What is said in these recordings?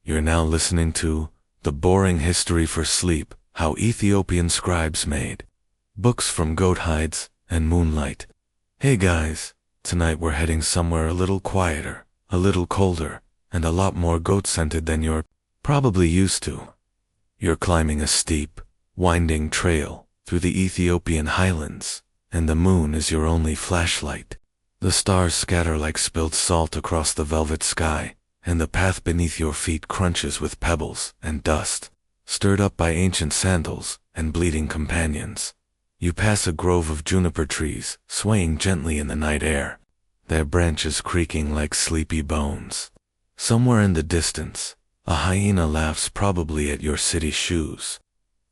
You're now listening to The Boring History for Sleep, How Ethiopian Scribes Made Books from Goat Hides and Moonlight. Hey guys, tonight we're heading somewhere a little quieter, a little colder, and a lot more goat-scented than you're probably used to. You're climbing a steep, winding trail through the Ethiopian highlands, and the moon is your only flashlight. The stars scatter like spilled salt across the velvet sky, and the path beneath your feet crunches with pebbles and dust, stirred up by ancient sandals and bleeding companions. You pass a grove of juniper trees, swaying gently in the night air, their branches creaking like sleepy bones. Somewhere in the distance, a hyena laughs, probably at your city shoes.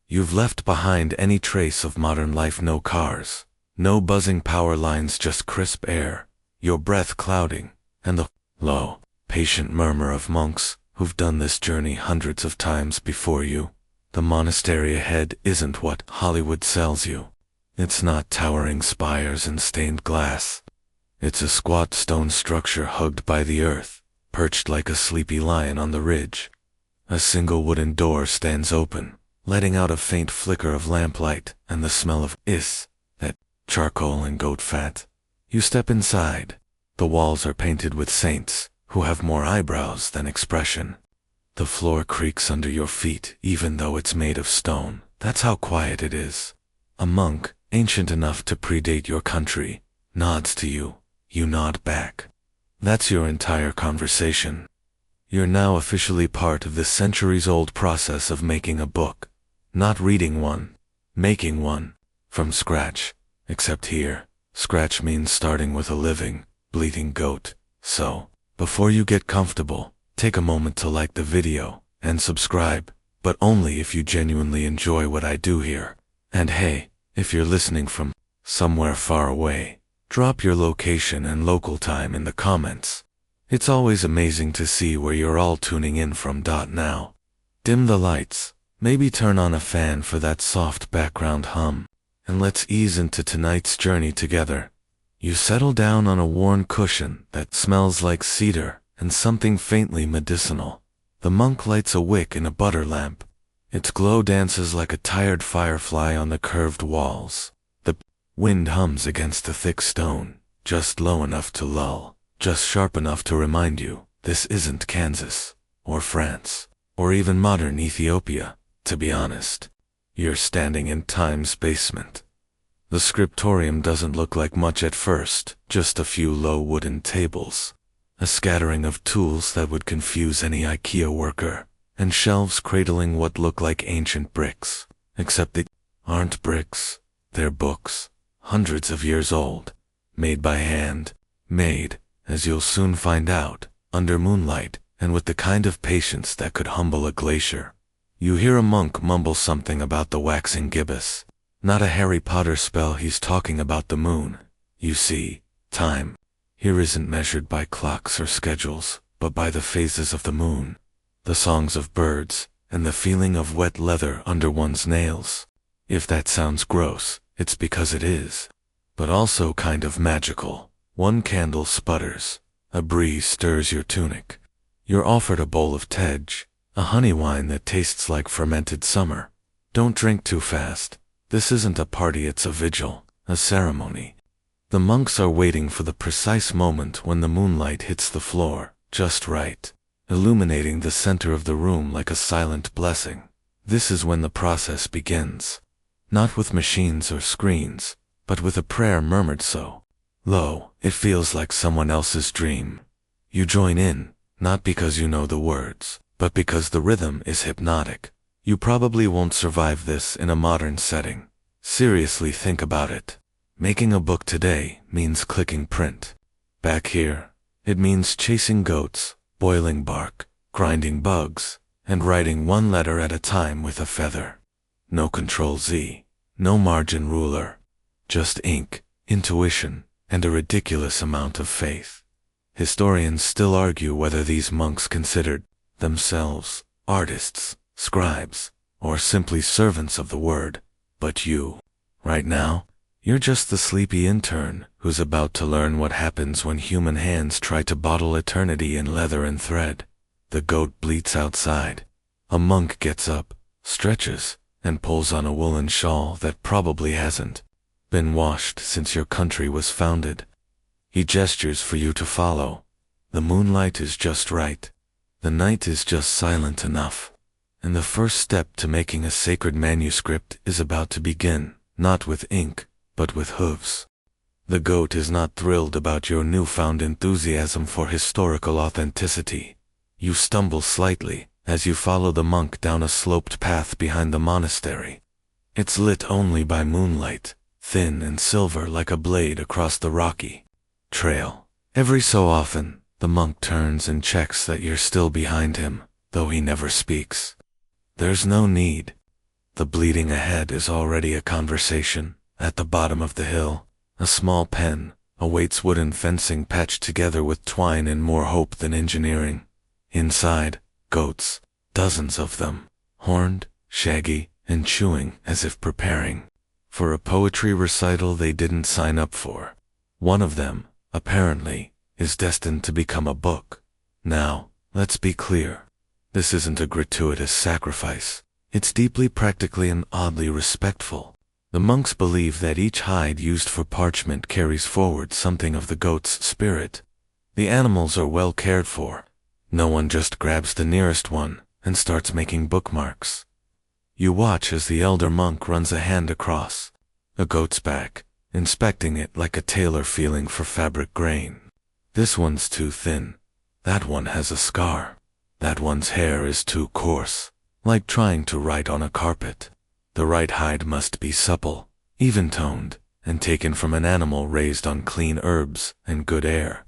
You've left behind any trace of modern life, no cars, no buzzing power lines, just crisp air, your breath clouding, and the low, patient murmur of monks who've done this journey hundreds of times before you. The monastery ahead isn't what Hollywood sells you. It's not towering spires and stained glass. It's a squat stone structure hugged by the earth, perched like a sleepy lion on the ridge. A single wooden door stands open, letting out a faint flicker of lamplight and the smell of that charcoal and goat fat. You step inside. The walls are painted with saints who have more eyebrows than expression. The floor creaks under your feet even though it's made of stone. That's how quiet it is. A monk, ancient enough to predate your country, nods to you. You nod back. That's your entire conversation. You're now officially part of the centuries-old process of making a book. Not reading one, making one, from scratch. Except here, scratch means starting with a living, bleeding goat. So, before you get comfortable, take a moment to like the video and subscribe, but only if you genuinely enjoy what I do here. And hey, if you're listening from somewhere far away, drop your location and local time in the comments. It's always amazing to see where you're all tuning in from. Now, dim the lights, maybe turn on a fan for that soft background hum, and let's ease into tonight's journey together. You settle down on a worn cushion that smells like cedar and something faintly medicinal. The monk lights a wick in a butter lamp. Its glow dances like a tired firefly on the curved walls. The wind hums against the thick stone, just low enough to lull, just sharp enough to remind you this isn't Kansas, or France, or even modern Ethiopia, to be honest. You're standing in time's basement. The scriptorium doesn't look like much at first, just a few low wooden tables, a scattering of tools that would confuse any IKEA worker, and shelves cradling what look like ancient bricks, except they aren't bricks, they're books, hundreds of years old, made by hand, made, as you'll soon find out, under moonlight, and with the kind of patience that could humble a glacier. You hear a monk mumble something about the waxing gibbous. Not a Harry Potter spell, he's talking about the moon. You see, time here isn't measured by clocks or schedules, but by the phases of the moon, the songs of birds, and the feeling of wet leather under one's nails. If that sounds gross, it's because it is. But also kind of magical. One candle sputters. A breeze stirs your tunic. You're offered a bowl of tej, a honey wine that tastes like fermented summer. Don't drink too fast. This isn't a party, it's a vigil, a ceremony. The monks are waiting for the precise moment when the moonlight hits the floor, just right, illuminating the center of the room like a silent blessing. This is when the process begins. Not with machines or screens, but with a prayer murmured so low, it feels like someone else's dream. You join in, not because you know the words, but because the rhythm is hypnotic. You probably won't survive this in a modern setting. Seriously, think about it. Making a book today means clicking print. Back here, it means chasing goats, boiling bark, grinding bugs, and writing one letter at a time with a feather. No Control-Z, no margin ruler. Just ink, intuition, and a ridiculous amount of faith. Historians still argue whether these monks considered themselves artists, scribes, or simply servants of the word. But you, right now, you're just the sleepy intern who's about to learn what happens when human hands try to bottle eternity in leather and thread. The goat bleats outside. A monk gets up, stretches, and pulls on a woolen shawl that probably hasn't been washed since your country was founded. He gestures for you to follow. The moonlight is just right. The night is just silent enough. And the first step to making a sacred manuscript is about to begin, not with ink, but with hooves. The goat is not thrilled about your newfound enthusiasm for historical authenticity. You stumble slightly as you follow the monk down a sloped path behind the monastery. It's lit only by moonlight, thin and silver like a blade across the rocky trail. Every so often, the monk turns and checks that you're still behind him, though he never speaks. There's no need. The bleeding ahead is already a conversation. At the bottom of the hill, a small pen awaits wooden fencing patched together with twine and more hope than engineering. Inside, goats, dozens of them, horned, shaggy, and chewing as if preparing for a poetry recital they didn't sign up for. One of them, apparently, is destined to become a book. Now, let's be clear. This isn't a gratuitous sacrifice. It's deeply practically and oddly respectful. The monks believe that each hide used for parchment carries forward something of the goat's spirit. The animals are well cared for. No one just grabs the nearest one and starts making bookmarks. You watch as the elder monk runs a hand across a goat's back, inspecting it like a tailor feeling for fabric grain. This one's too thin. That one has a scar. That one's hair is too coarse, like trying to write on a carpet. The right hide must be supple, even-toned, and taken from an animal raised on clean herbs and good air.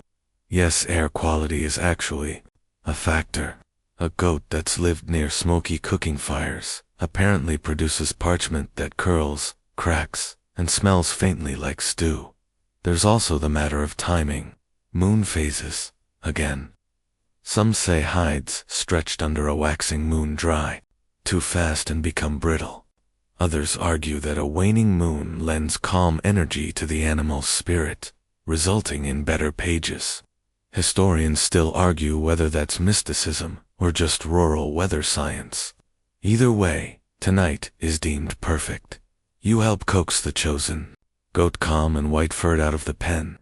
Yes, air quality is actually a factor. A goat that's lived near smoky cooking fires apparently produces parchment that curls, cracks, and smells faintly like stew. There's also the matter of timing. Moon phases, again. Some say hides stretched under a waxing moon dry too fast and become brittle. Others argue that a waning moon lends calm energy to the animal's spirit, resulting in better pages. Historians still argue whether that's mysticism or just rural weather science. Either way, tonight is deemed perfect. You help coax the chosen goat calm and white-furred out of the pen.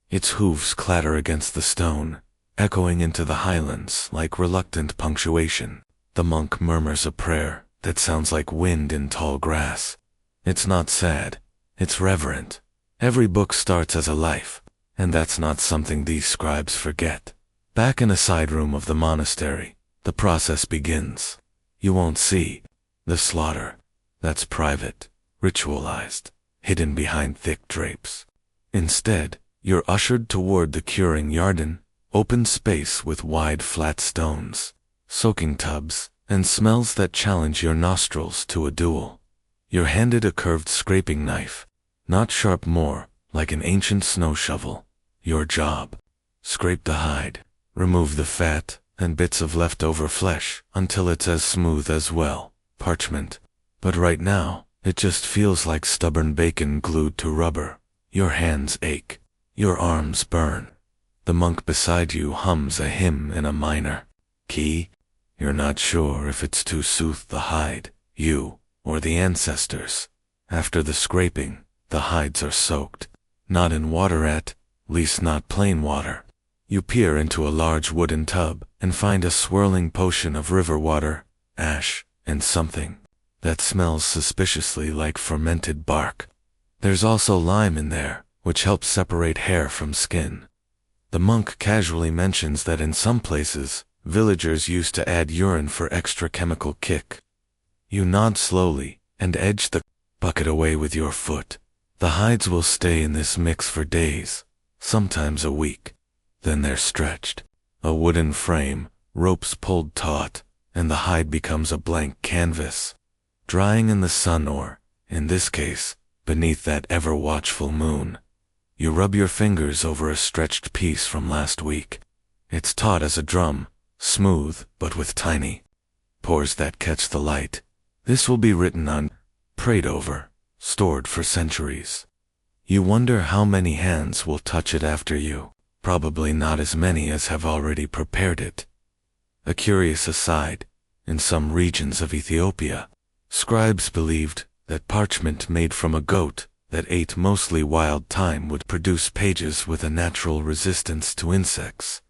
Its hooves clatter against the stone, echoing into the highlands like reluctant punctuation. The monk murmurs a prayer that sounds like wind in tall grass. It's not sad, it's reverent. Every book starts as a life, and that's not something these scribes forget. Back in a side room of the monastery, the process begins. You won't see the slaughter. That's private, ritualized, hidden behind thick drapes. Instead, you're ushered toward the curing yarden, open space with wide flat stones, soaking tubs, and smells that challenge your nostrils to a duel. You're handed a curved scraping knife, not sharp more, like an ancient snow shovel. Your job: scrape the hide, remove the fat and bits of leftover flesh until it's as smooth as, well, parchment. But right now, it just feels like stubborn bacon glued to rubber. Your hands ache. Your arms burn. The monk beside you hums a hymn in a minor key. You're not sure if it's to soothe the hide, you, or the ancestors. After the scraping, the hides are soaked. Not in water at least not plain water. You peer into a large wooden tub and find a swirling potion of river water, ash, and something that smells suspiciously like fermented bark. There's also lime in there, which helps separate hair from skin. The monk casually mentions that in some places, villagers used to add urine for extra chemical kick. You nod slowly and edge the bucket away with your foot. The hides will stay in this mix for days, sometimes a week. Then they're stretched. A wooden frame, ropes pulled taut, and the hide becomes a blank canvas, drying in the sun or, in this case, beneath that ever-watchful moon. You rub your fingers over a stretched piece from last week. It's taut as a drum, smooth but with tiny pores that catch the light. This will be written on, prayed over, stored for centuries. You wonder how many hands will touch it after you. Probably not as many as have already prepared it. A curious aside, in some regions of Ethiopia, scribes believed that parchment made from a goat that ate mostly wild thyme would produce pages with a natural resistance to insects.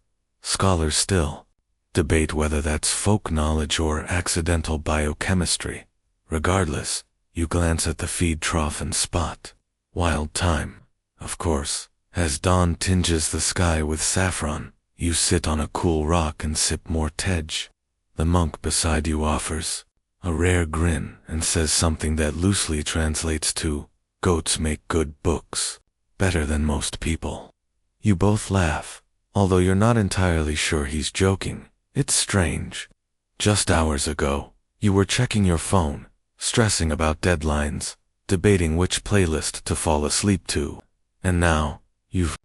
Scholars still debate whether that's folk knowledge or accidental biochemistry. Regardless, you glance at the feed trough and spot wild thyme. Of course, as dawn tinges the sky with saffron, you sit on a cool rock and sip more tej. The monk beside you offers a rare grin and says something that loosely translates to, "Goats make good books, better than most people." You both laugh, although you're not entirely sure he's joking. It's strange. Just hours ago, you were checking your phone, stressing about deadlines, debating which playlist to fall asleep to. And now, you've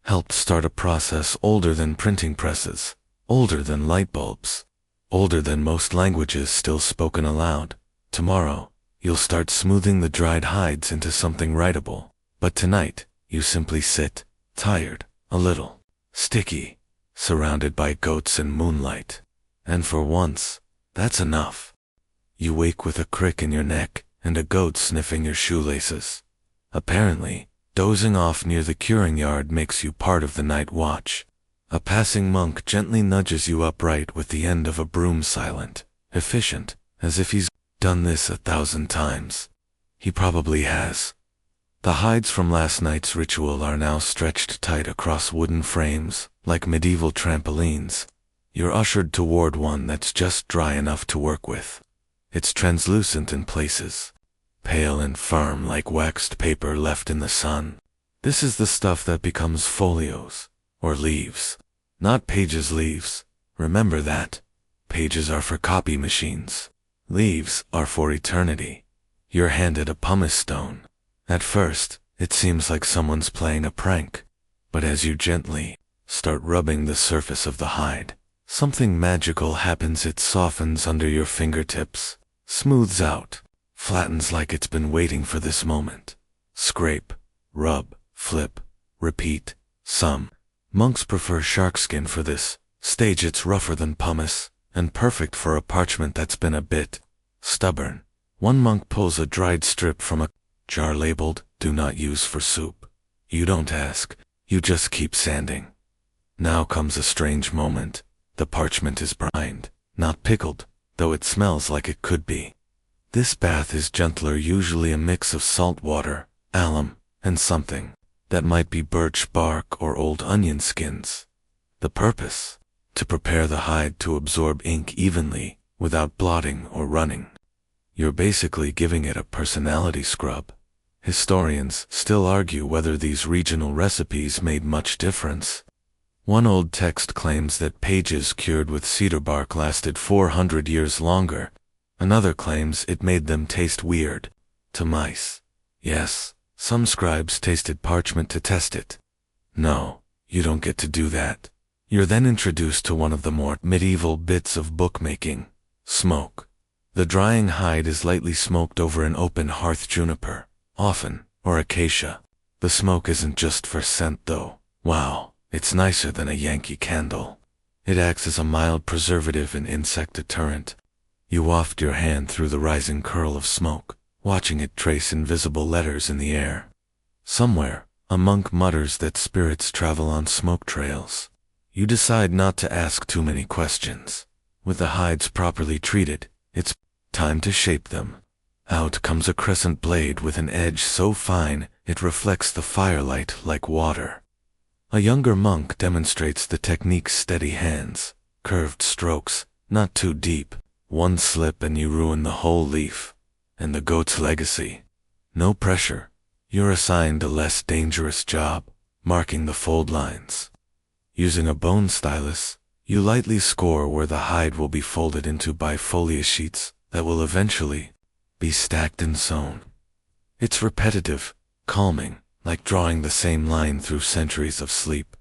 helped start a process older than printing presses, older than light bulbs, older than most languages still spoken aloud. Tomorrow, you'll start smoothing the dried hides into something writable. But tonight, you simply sit, tired, a little sticky, surrounded by goats and moonlight. And for once, that's enough. You wake with a crick in your neck and a goat sniffing your shoelaces. Apparently, dozing off near the curing yard makes you part of the night watch. A passing monk gently nudges you upright with the end of a broom, silent, efficient, as if he's done this 1,000 times. He probably has. The hides from last night's ritual are now stretched tight across wooden frames, like medieval trampolines. You're ushered toward one that's just dry enough to work with. It's translucent in places, pale and firm like waxed paper left in the sun. This is the stuff that becomes folios, or leaves. Not pages leaves. Remember that. Pages are for copy machines. Leaves are for eternity. You're handed a pumice stone. At first, it seems like someone's playing a prank, but as you gently start rubbing the surface of the hide, something magical happens. It softens under your fingertips, smooths out, flattens like it's been waiting for this moment. Scrape, rub, flip, repeat. Some monks prefer sharkskin for this stage. It's rougher than pumice, and perfect for a parchment that's been a bit stubborn. One monk pulls a dried strip from a jar labeled, "Do not use for soup." You don't ask, you just keep sanding. Now comes a strange moment. The parchment is brined, not pickled, though it smells like it could be. This bath is gentler, usually a mix of salt water, alum, and something that might be birch bark or old onion skins. The purpose? To prepare the hide to absorb ink evenly, without blotting or running. You're basically giving it a personality scrub. Historians still argue whether these regional recipes made much difference. One old text claims that pages cured with cedar bark lasted 400 years longer. Another claims it made them taste weird to mice. Yes, some scribes tasted parchment to test it. No, you don't get to do that. You're then introduced to one of the more medieval bits of bookmaking: smoke. The drying hide is lightly smoked over an open hearth, juniper, often, or acacia. The smoke isn't just for scent though. Wow, it's nicer than a Yankee candle. It acts as a mild preservative and insect deterrent. You waft your hand through the rising curl of smoke, watching it trace invisible letters in the air. Somewhere, a monk mutters that spirits travel on smoke trails. You decide not to ask too many questions. With the hides properly treated, it's time to shape them. Out comes a crescent blade with an edge so fine it reflects the firelight like water. A younger monk demonstrates the technique's steady hands, curved strokes, not too deep. One slip and you ruin the whole leaf. And the goat's legacy. No pressure. You're assigned a less dangerous job, marking the fold lines. Using a bone stylus, you lightly score where the hide will be folded into bifolia sheets that will eventually be stacked and sewn. It's repetitive, calming, like drawing the same line through centuries of sleep.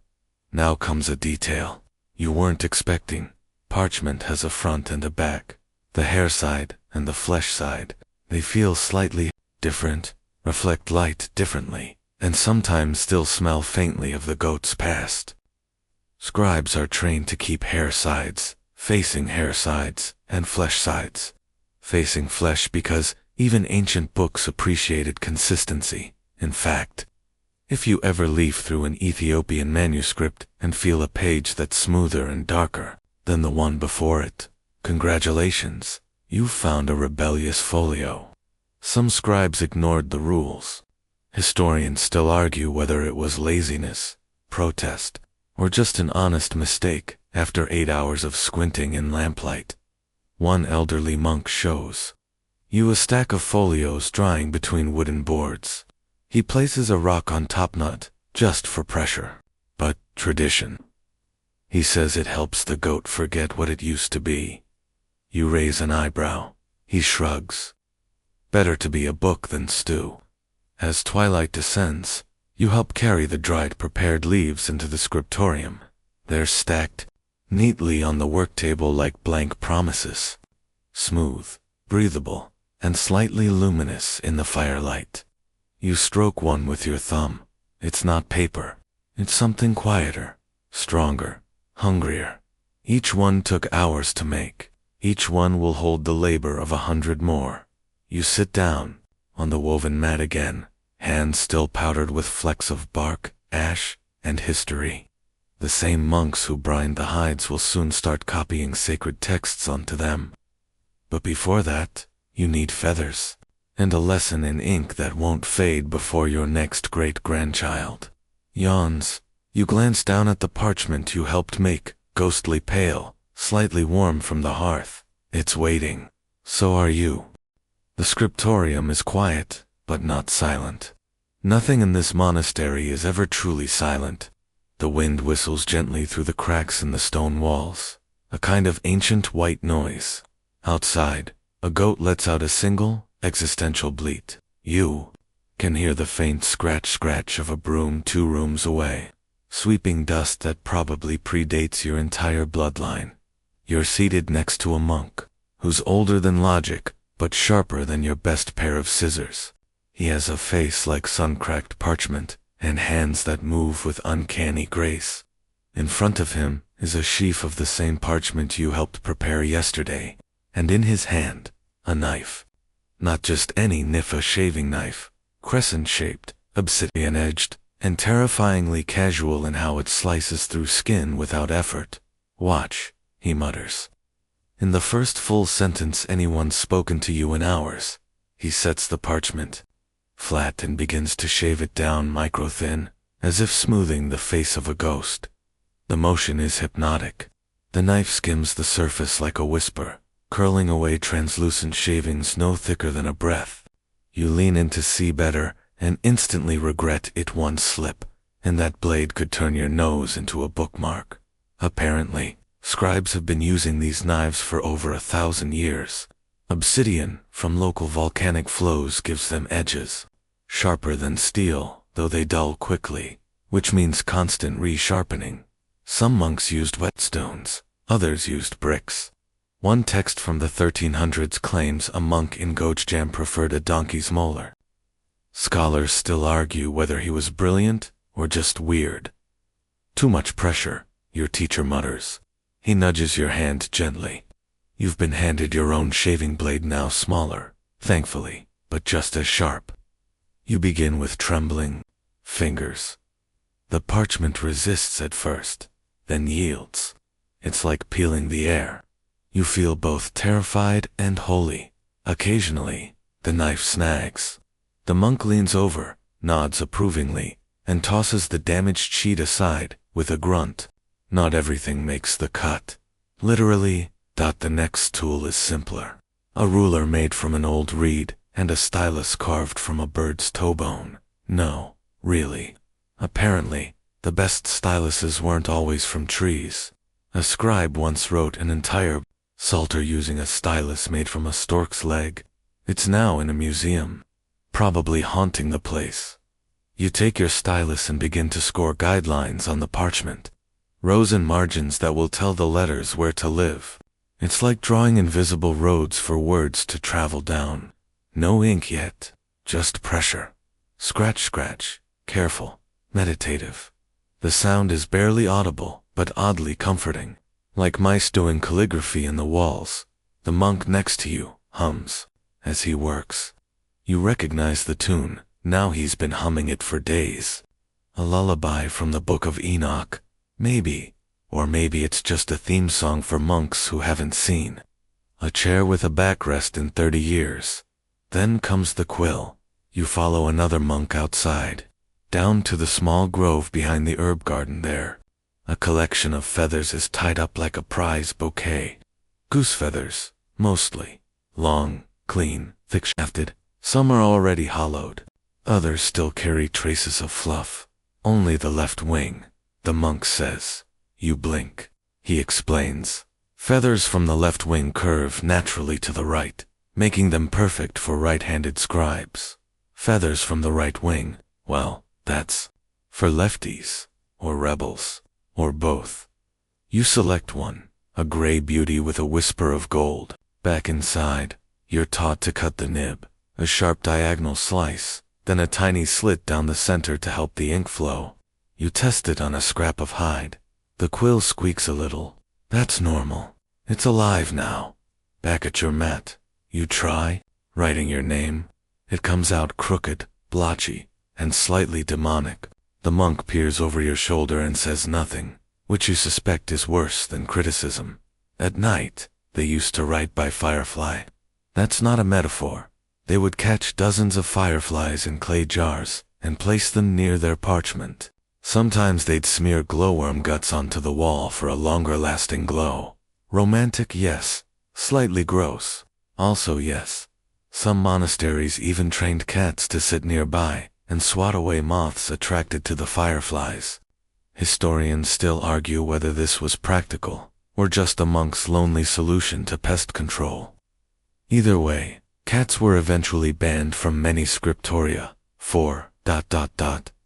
Now comes a detail you weren't expecting. Parchment has a front and a back. The hair side and the flesh side, they feel slightly different, reflect light differently, and sometimes still smell faintly of the goat's past. Scribes are trained to keep hair sides facing hair sides and flesh sides. Facing flesh because even ancient books appreciated consistency. In fact, if you ever leaf through an Ethiopian manuscript and feel a page that's smoother and darker than the one before it, congratulations, you've found a rebellious folio. Some scribes ignored the rules. Historians still argue whether it was laziness, protest, or just an honest mistake after 8 hours of squinting in lamplight. One elderly monk shows you a stack of folios drying between wooden boards. He places a rock on top nut, just for pressure. But tradition. He says it helps the goat forget what it used to be. You raise an eyebrow. He shrugs. Better to be a book than stew. As twilight descends, you help carry the dried prepared leaves into the scriptorium. They're stacked neatly on the work table like blank promises. Smooth, breathable, and slightly luminous in the firelight. You stroke one with your thumb. It's not paper. It's something quieter, stronger, hungrier. Each one took hours to make. Each one will hold the labor of 100 more. You sit down on the woven mat again, hands still powdered with flecks of bark, ash, and history. The same monks who brined the hides will soon start copying sacred texts onto them. But before that, you need feathers, and a lesson in ink that won't fade before your next great-grandchild. Yawns. You glance down at the parchment you helped make, ghostly pale, slightly warm from the hearth. It's waiting. So are you. The scriptorium is quiet, but not silent. Nothing in this monastery is ever truly silent. The wind whistles gently through the cracks in the stone walls, a kind of ancient white noise. Outside, a goat lets out a single, existential bleat. You can hear the faint scratch-scratch of a broom 2 rooms away, sweeping dust that probably predates your entire bloodline. You're seated next to a monk, who's older than logic, but sharper than your best pair of scissors. He has a face like sun-cracked parchment, and hands that move with uncanny grace. In front of him is a sheaf of the same parchment you helped prepare yesterday, and in his hand, a knife. Not just any Nifa shaving knife, crescent-shaped, obsidian-edged, and terrifyingly casual in how it slices through skin without effort. Watch, he mutters. In the first full sentence anyone's spoken to you in hours, he sets the parchment flat and begins to shave it down micro-thin, as if smoothing the face of a ghost. The motion is hypnotic. The knife skims the surface like a whisper, curling away translucent shavings no thicker than a breath. You lean in to see better, and instantly regret it one slip, and that blade could turn your nose into a bookmark. Apparently, scribes have been using these knives for over 1,000 years. Obsidian from local volcanic flows gives them edges, sharper than steel, though they dull quickly, which means constant resharpening. Some monks used whetstones, others used bricks. One text from the 1300s claims a monk in Gojjam preferred a donkey's molar. Scholars still argue whether he was brilliant or just weird. Too much pressure, your teacher mutters. He nudges your hand gently. You've been handed your own shaving blade, now smaller, thankfully, but just as sharp. You begin with trembling fingers. The parchment resists at first, then yields. It's like peeling the air. You feel both terrified and holy. Occasionally, the knife snags. The monk leans over, nods approvingly, and tosses the damaged sheet aside with a grunt. Not everything makes the cut. Literally, the next tool is simpler. A ruler made from an old reed, and a stylus carved from a bird's toe bone. No, really. Apparently, the best styluses weren't always from trees. A scribe once wrote an entire psalter using a stylus made from a stork's leg. It's now in a museum, probably haunting the place. You take your stylus and begin to score guidelines on the parchment. Rows and margins that will tell the letters where to live. It's like drawing invisible roads for words to travel down. No ink yet, just pressure. Scratch, scratch, careful, meditative. The sound is barely audible, but oddly comforting. like mice doing calligraphy in the walls. The monk next to you hums as he works. You recognize the tune. Now he's been humming it for days. A lullaby from the Book of Enoch, maybe. Or maybe it's just a theme song for monks who haven't seen a chair with a backrest in 30 years. Then comes the quill. You follow another monk outside, down to the small grove behind the herb garden there. A collection of feathers is tied up like a prize bouquet. Goose feathers, mostly. Long, clean, thick-shafted. Some are already hollowed. Others still carry traces of fluff. Only the left wing, the monk says. You blink. He explains. Feathers from the left wing curve naturally to the right, making them perfect for right-handed scribes. Feathers from the right wing, well, that's for lefties, or rebels, or both. You select one, a gray beauty with a whisper of gold. Back inside, you're taught to cut the nib, a sharp diagonal slice, then a tiny slit down the center to help the ink flow. You test it on a scrap of hide. The quill squeaks a little. That's normal. It's alive now. Back at your mat, you try writing your name. It comes out crooked, blotchy, and slightly demonic. The monk peers over your shoulder and says nothing, which you suspect is worse than criticism. At night, they used to write by firefly. That's not a metaphor. They would catch dozens of fireflies in clay jars and place them near their parchment. Sometimes they'd smear glowworm guts onto the wall for a longer-lasting glow. Romantic, yes. Slightly gross. Also, yes. Some monasteries even trained cats to sit nearby and swat away moths attracted to the fireflies. Historians still argue whether this was practical or just a monk's lonely solution to pest control. Either way, cats were eventually banned from many scriptoria for ...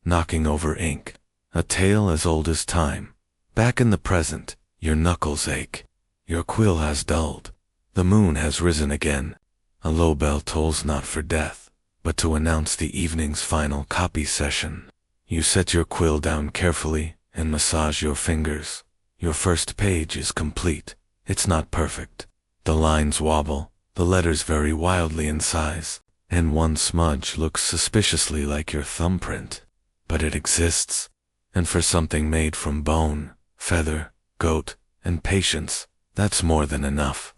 knocking over ink. A tale as old as time. Back in the present, your knuckles ache. Your quill has dulled. The moon has risen again. A low bell tolls not for death, but to announce the evening's final copy session. You set your quill down carefully and massage your fingers. Your first page is complete. It's not perfect. The lines wobble, the letters vary wildly in size, and one smudge looks suspiciously like your thumbprint. But it exists. And for something made from bone, feather, goat, and patience, that's more than enough.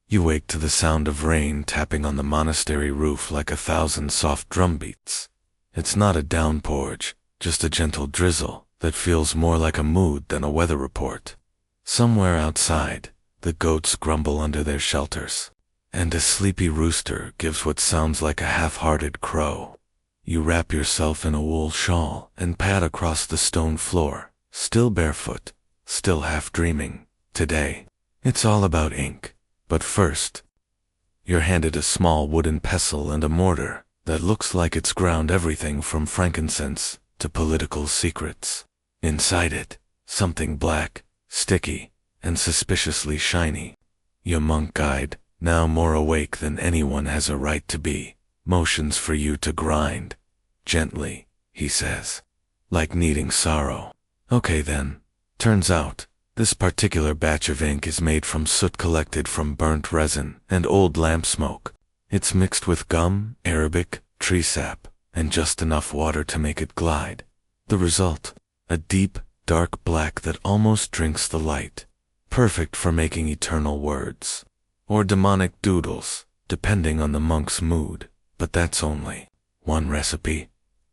You wake to the sound of rain tapping on the monastery roof like 1,000 soft drumbeats. It's not a downpourage, just a gentle drizzle that feels more like a mood than a weather report. Somewhere outside, the goats grumble under their shelters, and a sleepy rooster gives what sounds like a half-hearted crow. You wrap yourself in a wool shawl and pad across the stone floor, still barefoot, still half-dreaming. Today, it's all about ink. But first, you're handed a small wooden pestle and a mortar that looks like it's ground everything from frankincense to political secrets. Inside it, something black, sticky, and suspiciously shiny. Your monk guide, now more awake than anyone has a right to be, motions for you to grind. Gently, he says. Like kneading sorrow. Okay then. Turns out, this particular batch of ink is made from soot collected from burnt resin and old lamp smoke. It's mixed with gum, Arabic, tree sap, and just enough water to make it glide. The result? A deep, dark black that almost drinks the light. Perfect for making eternal words. Or demonic doodles, depending on the monk's mood. But that's only one recipe.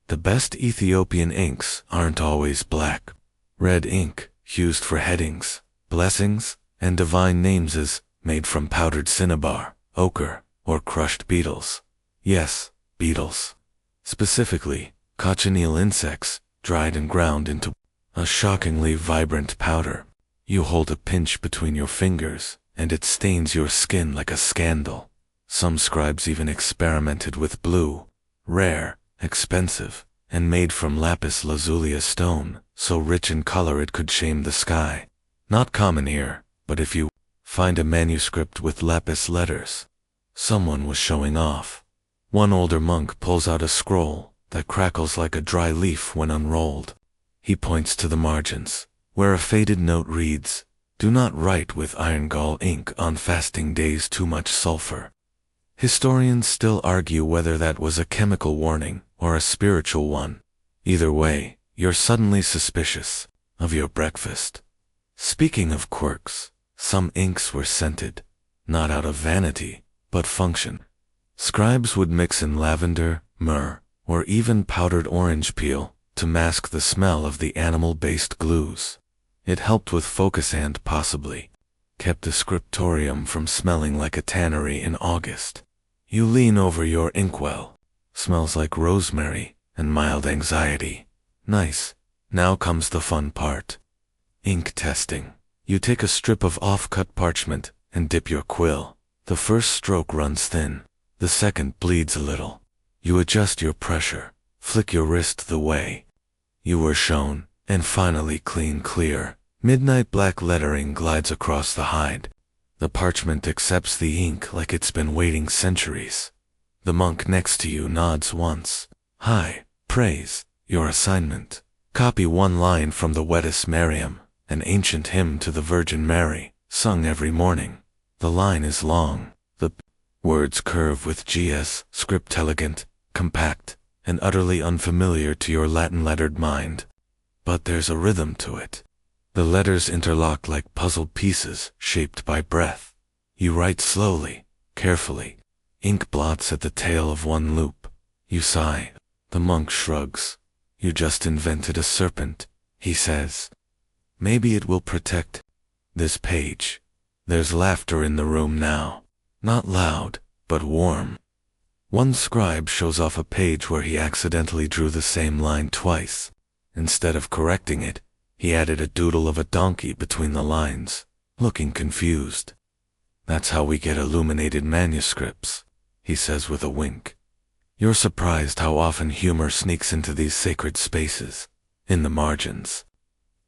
The best Ethiopian inks aren't always black. Red ink, used for headings, blessings, and divine names is made from powdered cinnabar, ochre, or crushed beetles. Yes, beetles. Specifically, cochineal insects, dried and ground into a shockingly vibrant powder. You hold a pinch between your fingers, and it stains your skin like a scandal. Some scribes even experimented with blue, rare, expensive, and made from lapis lazuli stone, so rich in color it could shame the sky. Not common here, but if you find a manuscript with lapis letters, someone was showing off. One older monk pulls out a scroll that crackles like a dry leaf when unrolled. He points to the margins, where a faded note reads, Do not write with iron gall ink on fasting days, too much sulfur. Historians still argue whether that was a chemical warning or a spiritual one. Either way, you're suddenly suspicious of your breakfast. Speaking of quirks, some inks were scented, not out of vanity, but function. Scribes would mix in lavender, myrrh, or even powdered orange peel to mask the smell of the animal-based glues. It helped with focus and, possibly, kept the scriptorium from smelling like a tannery in August. You lean over your inkwell. Smells like rosemary and mild anxiety. Nice. Now comes the fun part. Ink testing. You take a strip of off-cut parchment and dip your quill. The first stroke runs thin. The second bleeds a little. You adjust your pressure. Flick your wrist the way you were shown, and finally clean clear. Midnight black lettering glides across the hide. The parchment accepts the ink like it's been waiting centuries. The monk next to you nods once. Hi, praise, your assignment. Copy one line from the Vetus Mariam, an ancient hymn to the Virgin Mary, sung every morning. The line is long. The words curve with GS, script elegant, compact, and utterly unfamiliar to your Latin-lettered mind. But there's a rhythm to it. The letters interlock like puzzle pieces shaped by breath. You write slowly, carefully. Ink blots at the tail of one loop. You sigh. The monk shrugs. You just invented a serpent, he says. Maybe it will protect this page. There's laughter in the room now. Not loud, but warm. One scribe shows off a page where he accidentally drew the same line twice. Instead of correcting it, he added a doodle of a donkey between the lines, looking confused. That's how we get illuminated manuscripts, he says with a wink. You're surprised how often humor sneaks into these sacred spaces, in the margins.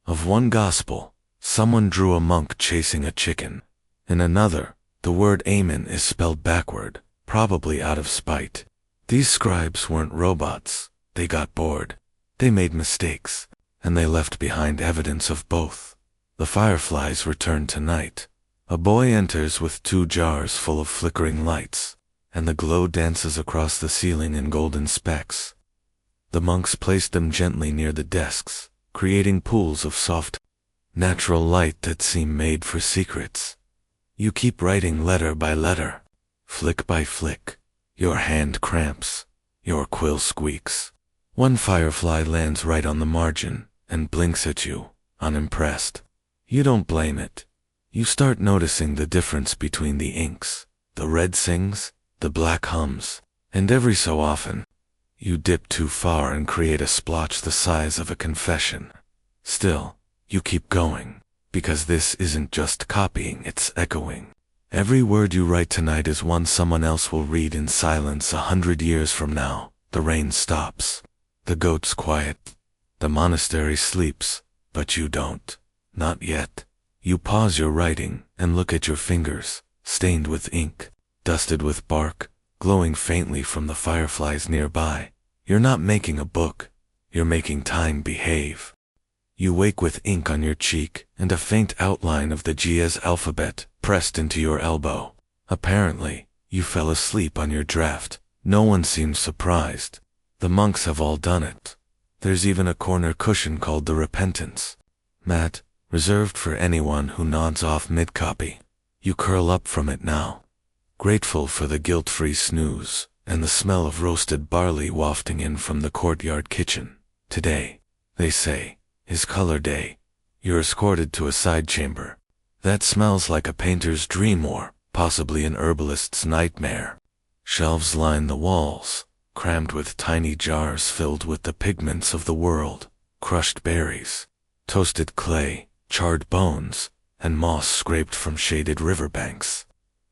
Of one gospel, someone drew a monk chasing a chicken. In another, the word amen is spelled backward, probably out of spite. These scribes weren't robots. They got bored. They made mistakes, and they left behind evidence of both. The fireflies return tonight. A boy enters with 2 jars full of flickering lights, and the glow dances across the ceiling in golden specks. The monks placed them gently near the desks, creating pools of soft, natural light that seem made for secrets. You keep writing letter by letter, flick by flick. Your hand cramps. Your quill squeaks. One firefly lands right on the margin and blinks at you, unimpressed. You don't blame it. You start noticing the difference between the inks. The red sings, the black hums, and every so often, you dip too far and create a splotch the size of a confession. Still, you keep going, because this isn't just copying, it's echoing. Every word you write tonight is one someone else will read in silence 100 years from now. The rain stops. The goats quiet. The monastery sleeps, but you don't. Not yet. You pause your writing and look at your fingers, stained with ink, dusted with bark, glowing faintly from the fireflies nearby. You're not making a book. You're making time behave. You wake with ink on your cheek and a faint outline of the GS alphabet pressed into your elbow. Apparently, you fell asleep on your draft. No one seems surprised. The monks have all done it. There's even a corner cushion called the Repentance mat, reserved for anyone who nods off mid-copy. You curl up from it now, grateful for the guilt-free snooze and the smell of roasted barley wafting in from the courtyard kitchen. Today, they say, is color day. You're escorted to a side chamber. That smells like a painter's dream or possibly an herbalist's nightmare. Shelves line the walls, crammed with tiny jars filled with the pigments of the world, crushed berries, toasted clay, charred bones, and moss scraped from shaded riverbanks.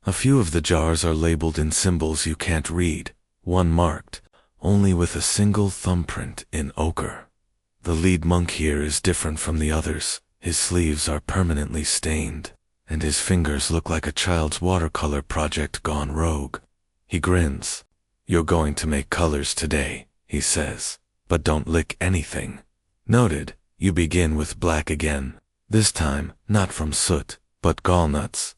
A few of the jars are labeled in symbols you can't read, one marked, only with a single thumbprint in ochre. The lead monk here is different from the others. His sleeves are permanently stained, and his fingers look like a child's watercolor project gone rogue. He grins. You're going to make colors today, he says, but don't lick anything. Noted. You begin with black again, This time, not from soot, but gallnuts.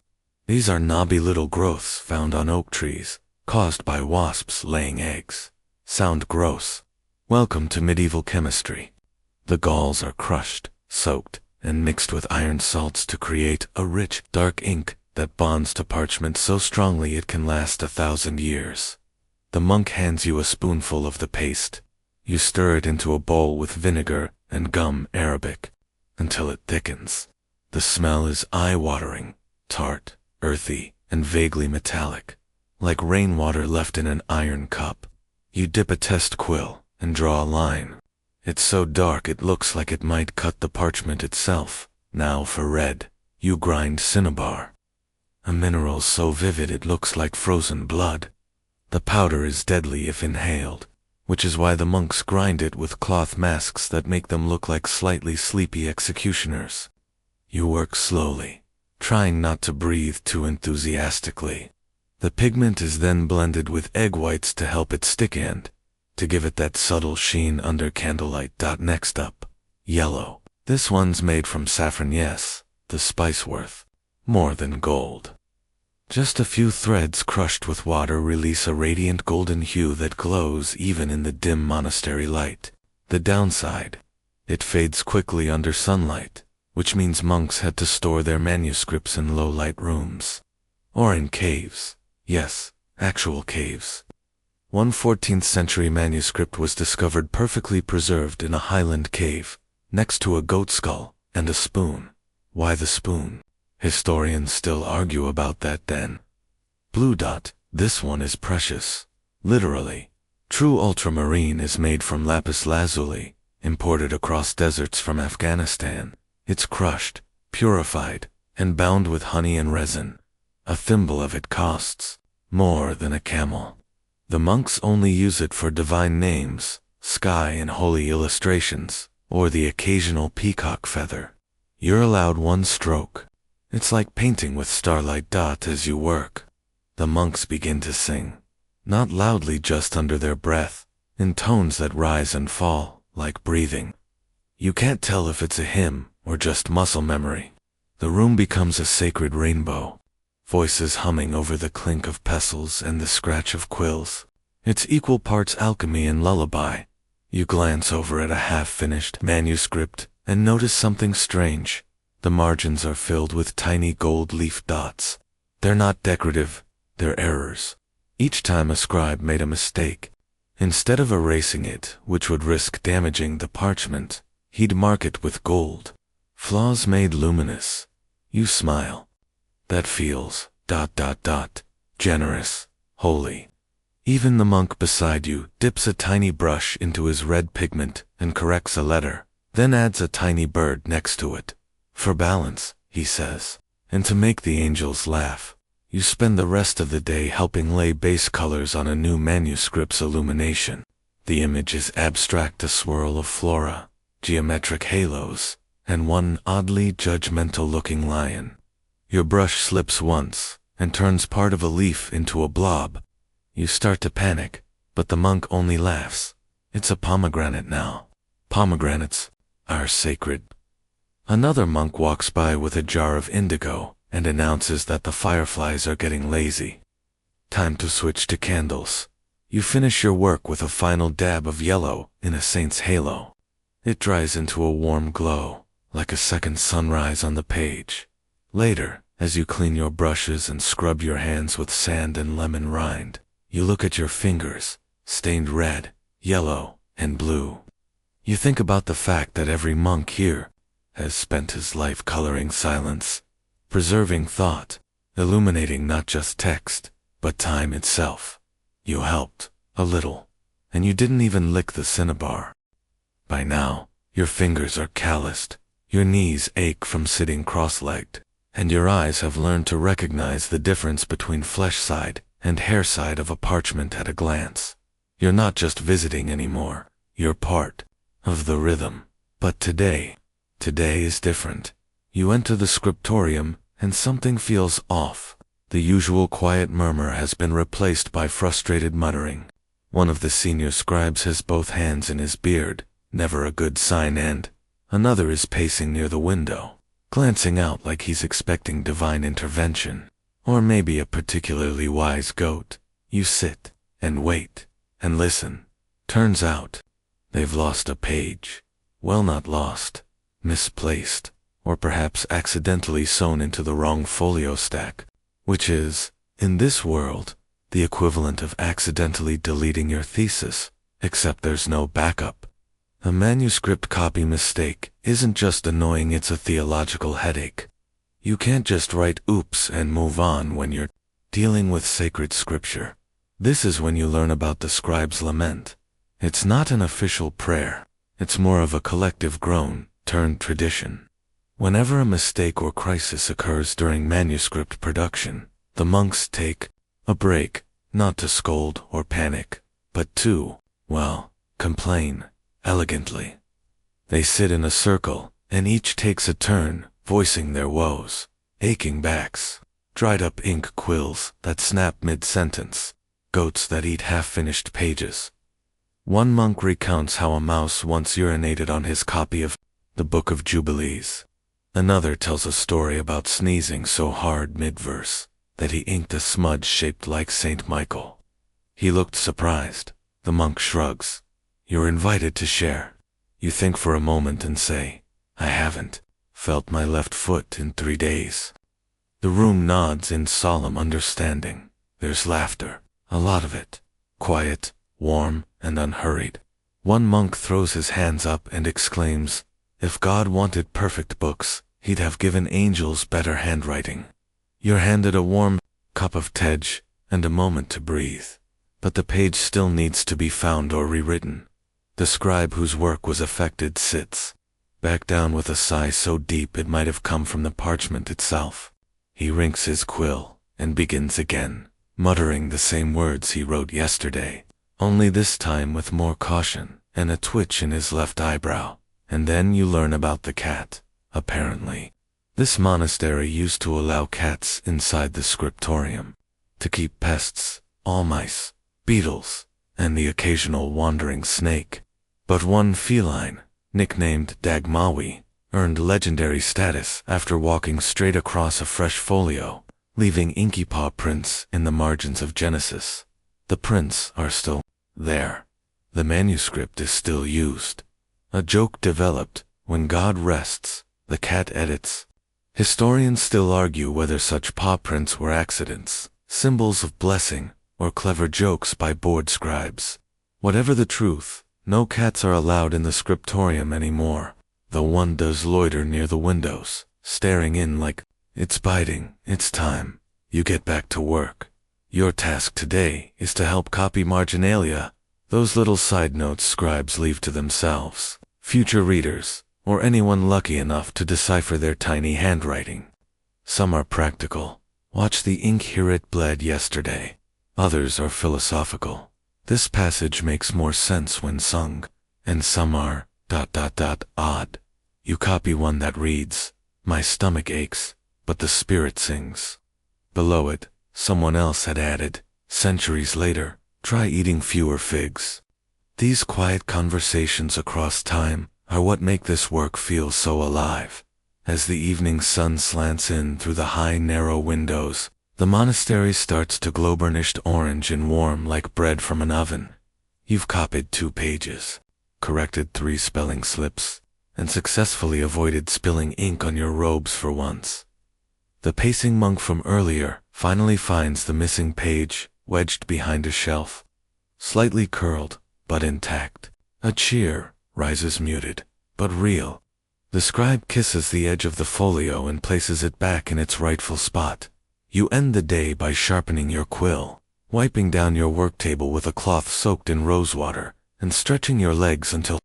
These are knobby little growths found on oak trees, caused by wasps laying eggs. Sound gross? Welcome to medieval chemistry. The galls are crushed, soaked, and mixed with iron salts to create a rich, dark ink that bonds to parchment so strongly it can last 1,000 years. The monk hands you a spoonful of the paste. You stir it into a bowl with vinegar and gum Arabic until it thickens. The smell is eye-watering, tart, earthy, and vaguely metallic, like rainwater left in an iron cup. You dip a test quill and draw a line. It's so dark it looks like it might cut the parchment itself. Now for red, you grind cinnabar, a mineral so vivid it looks like frozen blood. The powder is deadly if inhaled, which is why the monks grind it with cloth masks that make them look like slightly sleepy executioners. You work slowly, trying not to breathe too enthusiastically. The pigment is then blended with egg whites to help it stick and to give it that subtle sheen under candlelight. Next up, yellow. This one's made from saffron, yes, the spice worth more than gold. Just a few threads crushed with water release a radiant golden hue that glows even in the dim monastery light. The downside, it fades quickly under sunlight, which means monks had to store their manuscripts in low-light rooms. Or in caves. Yes, actual caves. One 14th century manuscript was discovered perfectly preserved in a highland cave, next to a goat skull and a spoon. Why the spoon? Historians still argue about that then. Blue dot, this one is precious. Literally. True ultramarine is made from lapis lazuli, imported across deserts from Afghanistan. It's crushed, purified, and bound with honey and resin. A thimble of it costs more than a camel. The monks only use it for divine names, sky and holy illustrations, or the occasional peacock feather. You're allowed one stroke. It's like painting with starlight. As you work, the monks begin to sing. Not loudly, just under their breath, in tones that rise and fall, like breathing. You can't tell if it's a hymn or just muscle memory. The room becomes a sacred rainbow. Voices humming over the clink of pestles and the scratch of quills. It's equal parts alchemy and lullaby. You glance over at a half-finished manuscript and notice something strange. The margins are filled with tiny gold leaf dots. They're not decorative, they're errors. Each time a scribe made a mistake, instead of erasing it, which would risk damaging the parchment, he'd mark it with gold. Flaws made luminous. You smile. That feels, generous, holy. Even the monk beside you dips a tiny brush into his red pigment and corrects a letter, then adds a tiny bird next to it. For balance, he says, and to make the angels laugh. You spend the rest of the day helping lay base colors on a new manuscript's illumination. The image is abstract, a swirl of flora, geometric halos, and one oddly judgmental-looking lion. Your brush slips once and turns part of a leaf into a blob. You start to panic, but the monk only laughs. It's a pomegranate now. Pomegranates are sacred. Another monk walks by with a jar of indigo and announces that the fireflies are getting lazy. Time to switch to candles. You finish your work with a final dab of yellow in a saint's halo. It dries into a warm glow, like a second sunrise on the page. Later, as you clean your brushes and scrub your hands with sand and lemon rind, you look at your fingers, stained red, yellow, and blue. You think about the fact that every monk here has spent his life coloring silence, preserving thought, illuminating not just text, but time itself. You helped, a little, and you didn't even lick the cinnabar. By now, your fingers are calloused, your knees ache from sitting cross-legged, and your eyes have learned to recognize the difference between flesh side and hair side of a parchment at a glance. You're not just visiting anymore, you're part of the rhythm. But today is different. You enter the scriptorium and something feels off. The usual quiet murmur has been replaced by frustrated muttering. One of the senior scribes has both hands in his beard, never a good sign, and another is pacing near the window, glancing out like he's expecting divine intervention. Or maybe a particularly wise goat. You sit and wait and listen. Turns out they've lost a page. Well, not lost, misplaced, or perhaps accidentally sewn into the wrong folio stack, which is, in this world, the equivalent of accidentally deleting your thesis, except there's no backup. A manuscript copy mistake isn't just annoying, it's a theological headache. You can't just write oops and move on when you're dealing with sacred scripture. This is when you learn about the scribe's lament. It's not an official prayer. It's more of a collective groan turned tradition. Whenever a mistake or crisis occurs during manuscript production, the monks take a break, not to scold or panic, but to, well, complain elegantly. They sit in a circle, and each takes a turn, voicing their woes, aching backs, dried up ink quills that snap mid-sentence, goats that eat half-finished pages. One monk recounts how a mouse once urinated on his copy of the Book of Jubilees. Another tells a story about sneezing so hard mid-verse that he inked a smudge shaped like Saint Michael. He looked surprised. The monk shrugs. You're invited to share. You think for a moment and say, I haven't felt my left foot in 3 days. The room nods in solemn understanding. There's laughter, a lot of it, quiet, warm, and unhurried. One monk throws his hands up and exclaims, if God wanted perfect books, he'd have given angels better handwriting. You're handed a warm cup of tej and a moment to breathe, but the page still needs to be found or rewritten. The scribe whose work was affected sits back down with a sigh so deep it might have come from the parchment itself. He wrinks his quill and begins again, muttering the same words he wrote yesterday, only this time with more caution and a twitch in his left eyebrow. And then you learn about the cat, apparently. This monastery used to allow cats inside the scriptorium to keep pests, all mice, beetles, and the occasional wandering snake. But one feline, nicknamed Dagmawi, earned legendary status after walking straight across a fresh folio, leaving inky paw prints in the margins of Genesis. The prints are still there. The manuscript is still used. A joke developed: when God rests, the cat edits. Historians still argue whether such paw prints were accidents, symbols of blessing, or clever jokes by bored scribes. Whatever the truth, no cats are allowed in the scriptorium anymore, though one does loiter near the windows, staring in like, it's biting, it's time, you get back to work. Your task today is to help copy marginalia, those little side notes scribes leave to themselves, future readers, or anyone lucky enough to decipher their tiny handwriting. Some are practical. Watch the ink here it bled yesterday. Others are philosophical. This passage makes more sense when sung. And some are ... odd. You copy one that reads, my stomach aches, but the spirit sings. Below it, someone else had added, centuries later, try eating fewer figs. These quiet conversations across time are what make this work feel so alive. As the evening sun slants in through the high, narrow windows, the monastery starts to glow burnished orange and warm like bread from an oven. You've copied 2 pages, corrected 3 spelling slips, and successfully avoided spilling ink on your robes for once. The pacing monk from earlier finally finds the missing page wedged behind a shelf, slightly curled, but intact. A cheer rises, muted, but real. The scribe kisses the edge of the folio and places it back in its rightful spot. You end the day by sharpening your quill, wiping down your work table with a cloth soaked in rosewater, and stretching your legs until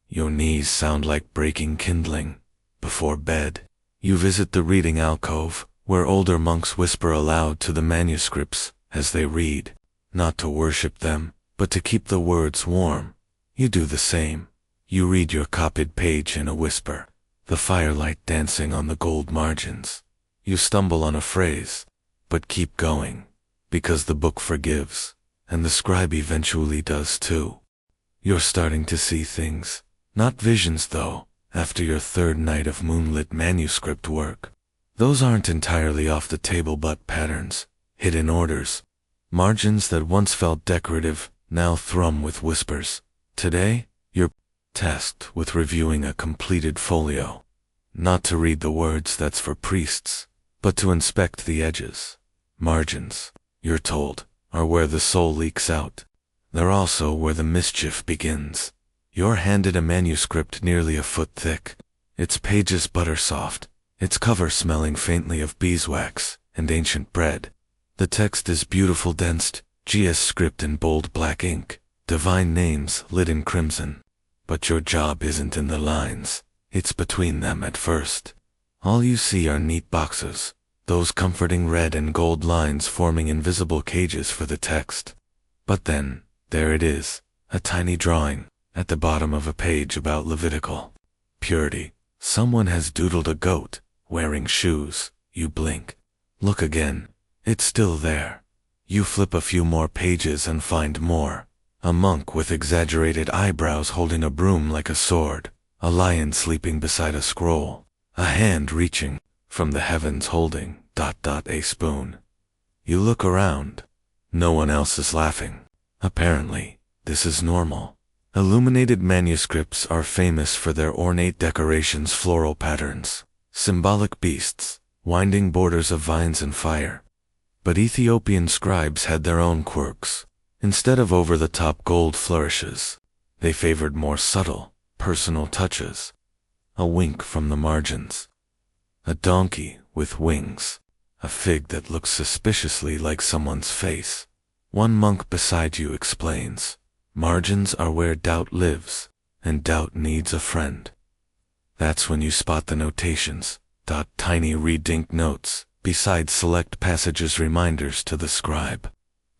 your knees sound like breaking kindling. Before bed, you visit the reading alcove, where older monks whisper aloud to the manuscripts as they read, not to worship them, but to keep the words warm. You do the same. You read your copied page in a whisper, the firelight dancing on the gold margins. You stumble on a phrase, but keep going, because the book forgives, and the scribe eventually does too. You're starting to see things, not visions though, after your third night of moonlit manuscript work. Those aren't entirely off the table but patterns, hidden orders, margins that once felt decorative, now thrum with whispers. Today, you're tasked with reviewing a completed folio. Not to read the words, that's for priests, but to inspect the edges. Margins, you're told, are where the soul leaks out. They're also where the mischief begins. You're handed a manuscript nearly a foot thick. Its pages butter-soft, its cover smelling faintly of beeswax and ancient bread. The text is beautiful, dense, GS script in bold black ink, divine names lit in crimson. But your job isn't in the lines, it's between them at first. All you see are neat boxes, those comforting red and gold lines forming invisible cages for the text. But then, there it is, a tiny drawing, at the bottom of a page about Levitical purity. Someone has doodled a goat, wearing shoes. You blink. Look again. It's still there. You flip a few more pages and find more. A monk with exaggerated eyebrows holding a broom like a sword. A lion sleeping beside a scroll. A hand reaching from the heavens holding ... a spoon. You look around. No one else is laughing. Apparently, this is normal. Illuminated manuscripts are famous for their ornate decorations, floral patterns, symbolic beasts, winding borders of vines and fire. But Ethiopian scribes had their own quirks. Instead of over-the-top gold flourishes, they favored more subtle, personal touches. A wink from the margins. A donkey with wings. A fig that looks suspiciously like someone's face. One monk beside you explains, margins are where doubt lives, and doubt needs a friend. That's when you spot the notations, tiny red-ink notes, beside select passages, reminders to the scribe.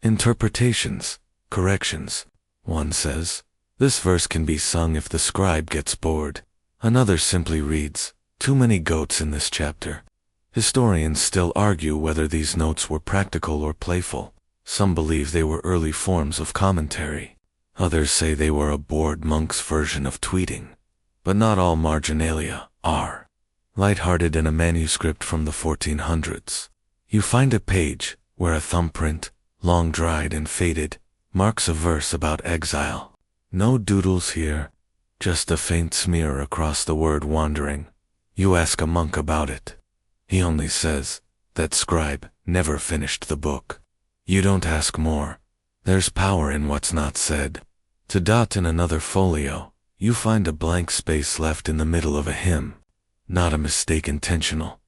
Interpretations, corrections. One says, this verse can be sung if the scribe gets bored. Another simply reads, too many goats in this chapter. Historians still argue whether these notes were practical or playful. Some believe they were early forms of commentary. Others say they were a bored monk's version of tweeting. But not all marginalia are. Light-hearted in a manuscript from the 1400s. You find a page where a thumbprint, long dried and faded, marks a verse about exile. No doodles here, just a faint smear across the word wandering. You ask a monk about it. He only says, that scribe never finished the book. You don't ask more. There's power in what's not said. To dot in another folio, you find a blank space left in the middle of a hymn. Not a mistake intentional.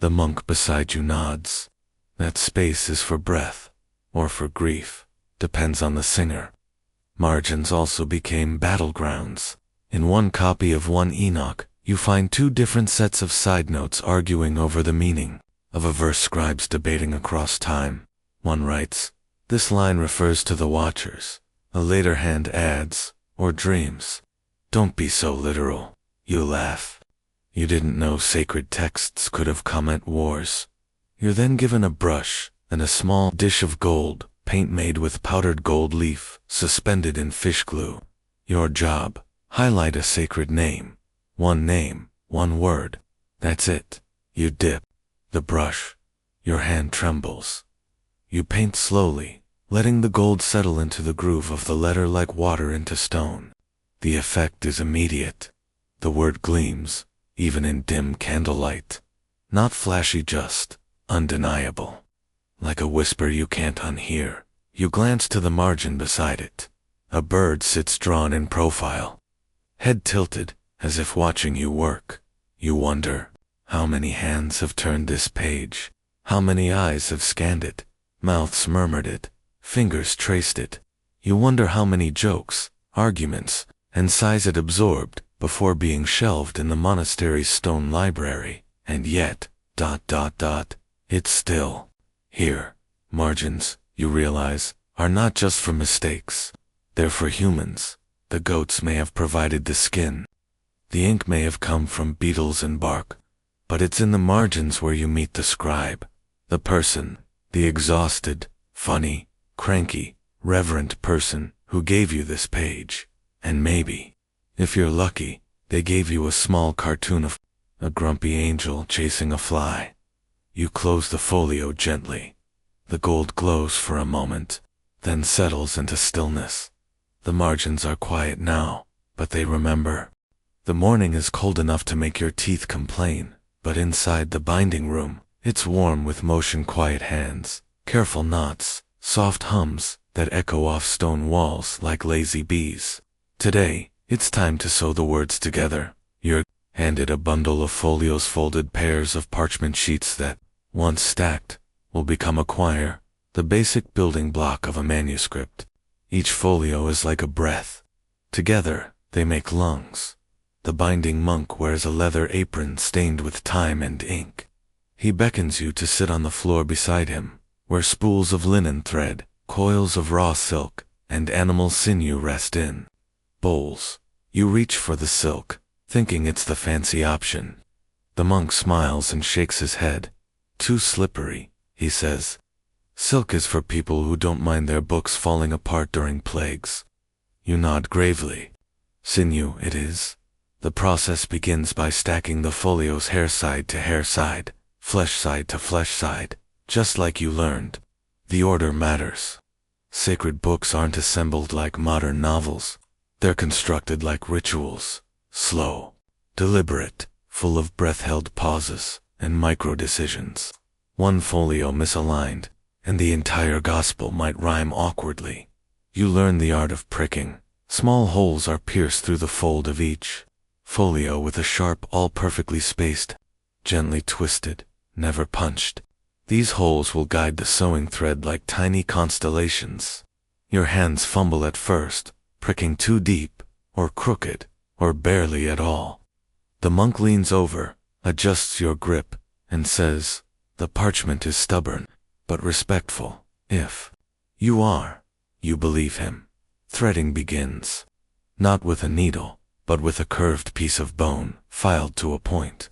The monk beside you nods. That space is for breath, or for grief, depends on the singer. Margins also became battlegrounds. In one copy of 1 Enoch, you find two different sets of side notes arguing over the meaning of a verse, scribes debating across time. One writes, this line refers to the watchers. A later hand adds, or dreams. Don't be so literal. You laugh. You didn't know sacred texts could have come at wars. You're then given a brush and a small dish of gold, paint made with powdered gold leaf, suspended in fish glue. Your job, highlight a sacred name. One word. That's it. You dip the brush. Your hand trembles. You paint slowly, letting the gold settle into the groove of the letter like water into stone. The effect is immediate. The word gleams, even in dim candlelight. Not flashy, just undeniable. Like a whisper you can't unhear. You glance to the margin beside it. A bird sits drawn in profile. Head tilted, as if watching you work. You wonder, how many hands have turned this page? How many eyes have scanned it? Mouths murmured it, fingers traced it. You wonder how many jokes, arguments, and sighs it absorbed before being shelved in the monastery's stone library. And yet, it's still here. Margins, you realize, are not just for mistakes. They're for humans. The goats may have provided the skin. The ink may have come from beetles and bark. But it's in the margins where you meet the scribe, the person, the exhausted, funny, cranky, reverent person who gave you this page. And maybe, if you're lucky, They gave you a small cartoon of a grumpy angel chasing a fly. You close the folio gently. The gold glows for a moment, then settles into stillness. The margins are quiet now, but they remember. The morning is cold enough to make your teeth complain, but inside the binding room, it's warm with motion, quiet hands, careful knots, soft hums that echo off stone walls like lazy bees. Today, it's time to sew the words together. You're handed a bundle of folios, folded pairs of parchment sheets that, once stacked, will become a choir, the basic building block of a manuscript. Each folio is like a breath. Together, they make lungs. The binding monk wears a leather apron stained with time and ink. He beckons you to sit on the floor beside him, where spools of linen thread, coils of raw silk, and animal sinew rest in bowls. You reach for the silk, thinking it's the fancy option. The monk smiles and shakes his head. Too slippery, he says. Silk is for people who don't mind their books falling apart during plagues. You nod gravely. Sinew it is. The process begins by stacking the folios hair side to hair side, flesh side to flesh side, just like you learned. The order matters. Sacred books aren't assembled like modern novels. They're constructed like rituals, slow, deliberate, full of breath-held pauses and micro-decisions. One folio misaligned, and the entire gospel might rhyme awkwardly. You learn the art of pricking. Small holes are pierced through the fold of each folio with a sharp, all perfectly spaced, gently twisted, never punched. These holes will guide the sewing thread like tiny constellations. Your hands fumble at first, pricking too deep, or crooked, or barely at all. The monk leans over, adjusts your grip, and says, "The parchment is stubborn, but respectful. If you are," you believe him. Threading begins. Not with a needle, but with a curved piece of bone, filed to a point.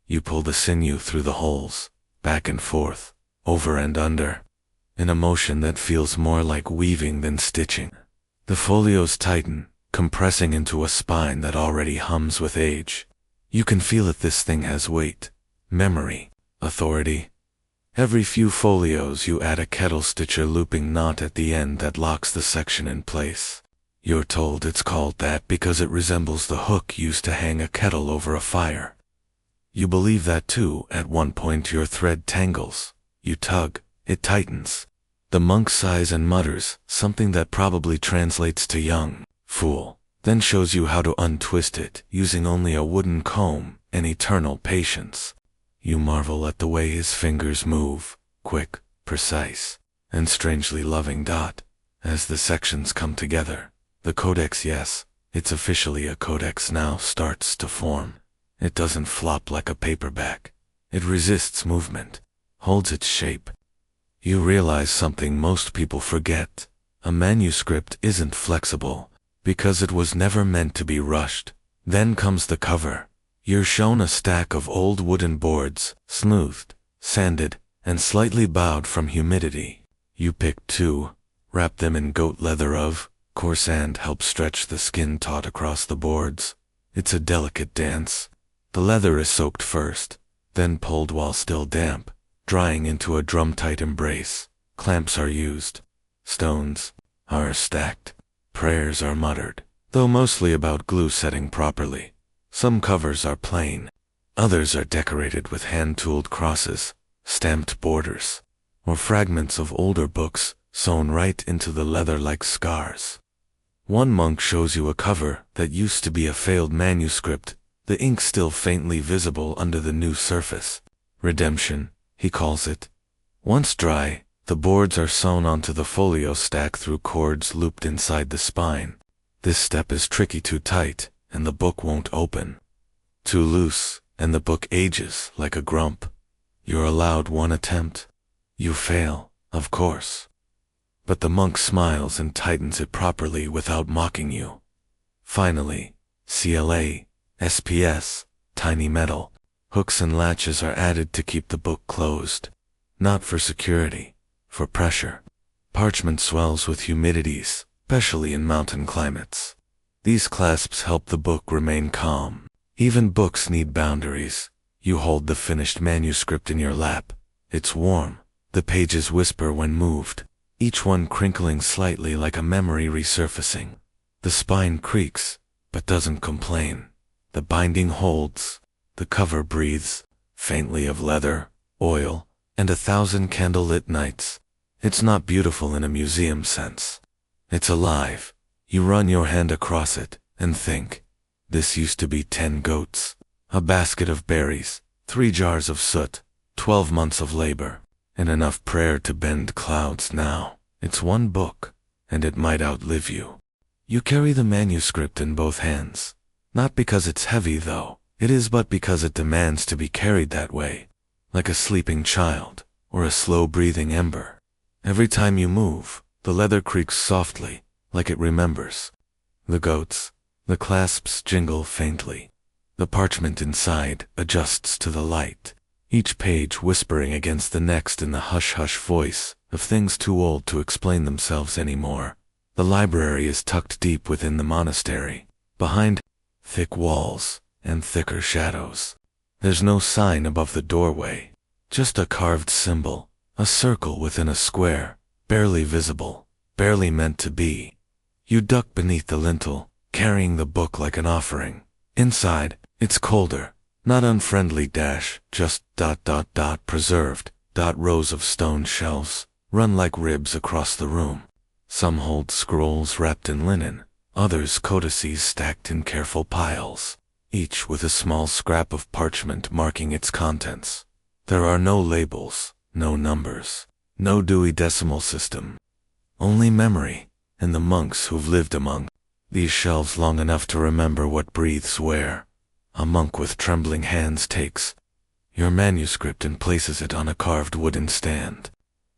You pull the sinew through the holes, back and forth, over and under, in a motion that feels more like weaving than stitching. The folios tighten, compressing into a spine that already hums with age. You can feel it. This thing has weight, memory, authority. Every few folios you add a kettle stitcher looping knot at the end that locks the section in place. You're told it's called that because it resembles the hook used to hang a kettle over a fire. You believe that too. At one point your thread tangles. You tug, it tightens. The monk sighs and mutters, something that probably translates to young fool, then shows you how to untwist it, using only a wooden comb and eternal patience. You marvel at the way his fingers move, quick, precise, and strangely loving. As the sections come together, the codex, yes, it's officially a codex now, starts to form. It doesn't flop like a paperback. It resists movement, holds its shape. You realize something most people forget. A manuscript isn't flexible, because it was never meant to be rushed. Then comes the cover. You're shown a stack of old wooden boards, smoothed, sanded, and slightly bowed from humidity. You pick two, wrap them in goat leather. Of course, sand helps stretch the skin taut across the boards. It's a delicate dance. The leather is soaked first, then pulled while still damp, drying into a drum-tight embrace. Clamps are used. Stones are stacked. Prayers are muttered, though mostly about glue setting properly. Some covers are plain. Others are decorated with hand-tooled crosses, stamped borders, or fragments of older books sewn right into the leather like scars. One monk shows you a cover that used to be a failed manuscript, the ink still faintly visible under the new surface. Redemption, he calls it. Once dry, the boards are sewn onto the folio stack through cords looped inside the spine. This step is tricky. Too tight, and the book won't open. Too loose, and the book ages like a grump. You're allowed one attempt. You fail, of course. But the monk smiles and tightens it properly without mocking you. Finally, CLA, SPS, tiny metal, hooks and latches are added to keep the book closed. Not for security, for pressure. Parchment swells with humidities, especially in mountain climates. These clasps help the book remain calm. Even books need boundaries. You hold the finished manuscript in your lap. It's warm. The pages whisper when moved, each one crinkling slightly like a memory resurfacing. The spine creaks, but doesn't complain. The binding holds. The cover breathes, faintly of leather, oil, and 1,000 candle-lit nights. It's not beautiful in a museum sense. It's alive. You run your hand across it and think, this used to be 10 goats, a basket of berries, 3 jars of soot, 12 months of labor, and enough prayer to bend clouds. Now it's one book, and it might outlive you. You carry the manuscript in both hands, not because it's heavy though, it is but because it demands to be carried that way, like a sleeping child or a slow-breathing ember. Every time you move, the leather creaks softly, like it remembers. The goats, the clasps jingle faintly. The parchment inside adjusts to the light, each page whispering against the next in the hush-hush voice of things too old to explain themselves anymore. The library is tucked deep within the monastery, behind thick walls and thicker shadows. There's no sign above the doorway, just a carved symbol, a circle within a square, barely visible, barely meant to be. You duck beneath the lintel, carrying the book like an offering. Inside, it's colder, not unfriendly just ... preserved. Rows of stone shelves run like ribs across the room. Some hold scrolls wrapped in linen, others codices stacked in careful piles, each with a small scrap of parchment marking its contents. There are no labels, no numbers, no Dewey Decimal System. Only memory, and the monks who've lived among these shelves long enough to remember what breathes where. A monk with trembling hands takes your manuscript and places it on a carved wooden stand.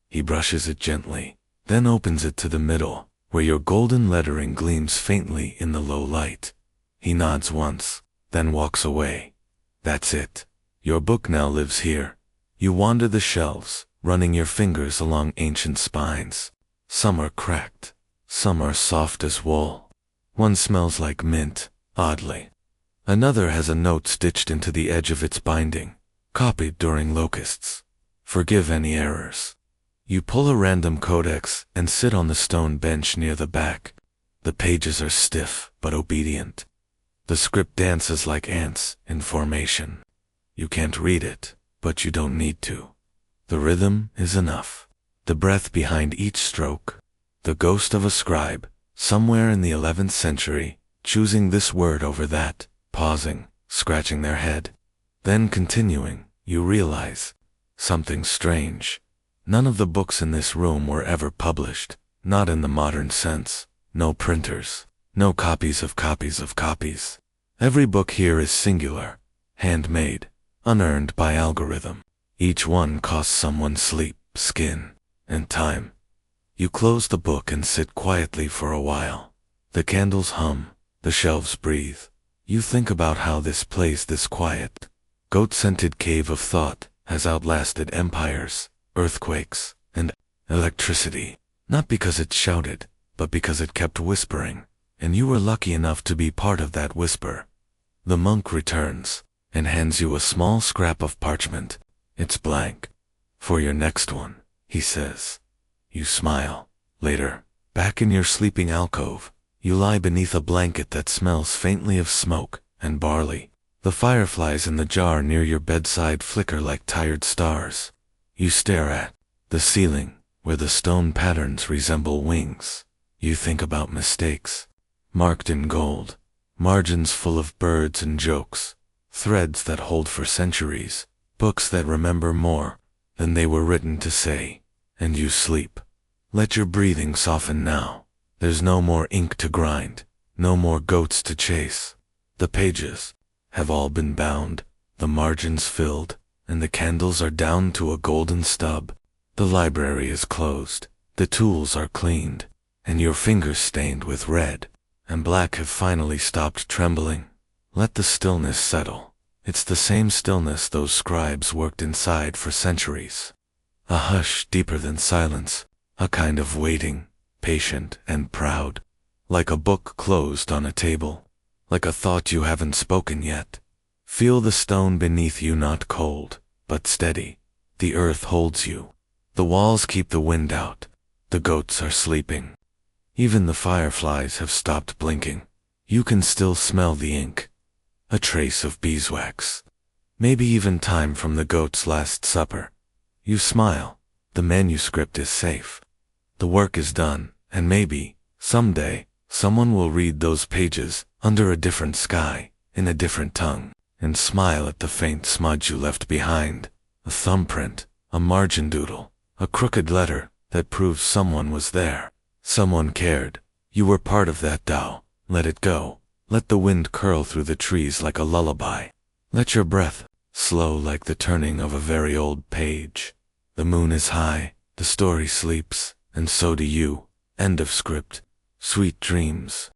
He brushes it gently, then opens it to the middle, where your golden lettering gleams faintly in the low light. He nods once, then walks away. That's it. Your book now lives here. You wander the shelves, running your fingers along ancient spines. Some are cracked, some are soft as wool. One smells like mint, oddly. Another has a note stitched into the edge of its binding, copied during locusts. Forgive any errors. You pull a random codex and sit on the stone bench near the back. The pages are stiff but obedient. The script dances like ants in formation. You can't read it, but you don't need to. The rhythm is enough. The breath behind each stroke. The ghost of a scribe, somewhere in the 11th century, choosing this word over that, pausing, scratching their head. Then continuing, you realize something strange. None of the books in this room were ever published, not in the modern sense. No printers, no copies of copies of copies. Every book here is singular, handmade, unearned by algorithm. Each one costs someone sleep, skin, and time. You close the book and sit quietly for a while. The candles hum, the shelves breathe. You think about how this place, this quiet, goat-scented cave of thought, has outlasted empires, earthquakes, and electricity. Not because it shouted, but because it kept whispering, and you were lucky enough to be part of that whisper. The monk returns, and hands you a small scrap of parchment. It's blank. For your next one, he says. You smile. Later, back in your sleeping alcove, you lie beneath a blanket that smells faintly of smoke and barley. The fireflies in the jar near your bedside flicker like tired stars. You stare at the ceiling, where the stone patterns resemble wings. You think about mistakes, marked in gold, margins full of birds and jokes, threads that hold for centuries, books that remember more than they were written to say. And you sleep. Let your breathing soften now. There's no more ink to grind, no more goats to chase. The pages have all been bound, the margins filled, and the candles are down to a golden stub. The library is closed, the tools are cleaned, and your fingers stained with red and black have finally stopped trembling. Let the stillness settle. It's the same stillness those scribes worked inside for centuries. A hush deeper than silence, a kind of waiting, patient and proud. like a book closed on a table, like a thought you haven't spoken yet. Feel the stone beneath you not cold, but steady. The earth holds you. The walls keep the wind out. The goats are sleeping. Even the fireflies have stopped blinking. You can still smell the ink. A trace of beeswax. Maybe even time from the goat's last supper. You smile. The manuscript is safe. The work is done, and maybe, someday, someone will read those pages under a different sky, in a different tongue, and smile at the faint smudge you left behind. A thumbprint, a margin doodle, a crooked letter that proves someone was there. Someone cared. You were part of that Tao. Let it go. Let the wind curl through the trees like a lullaby. Let your breath slow like the turning of a very old page. The moon is high, the story sleeps, and so do you. End of script. Sweet dreams.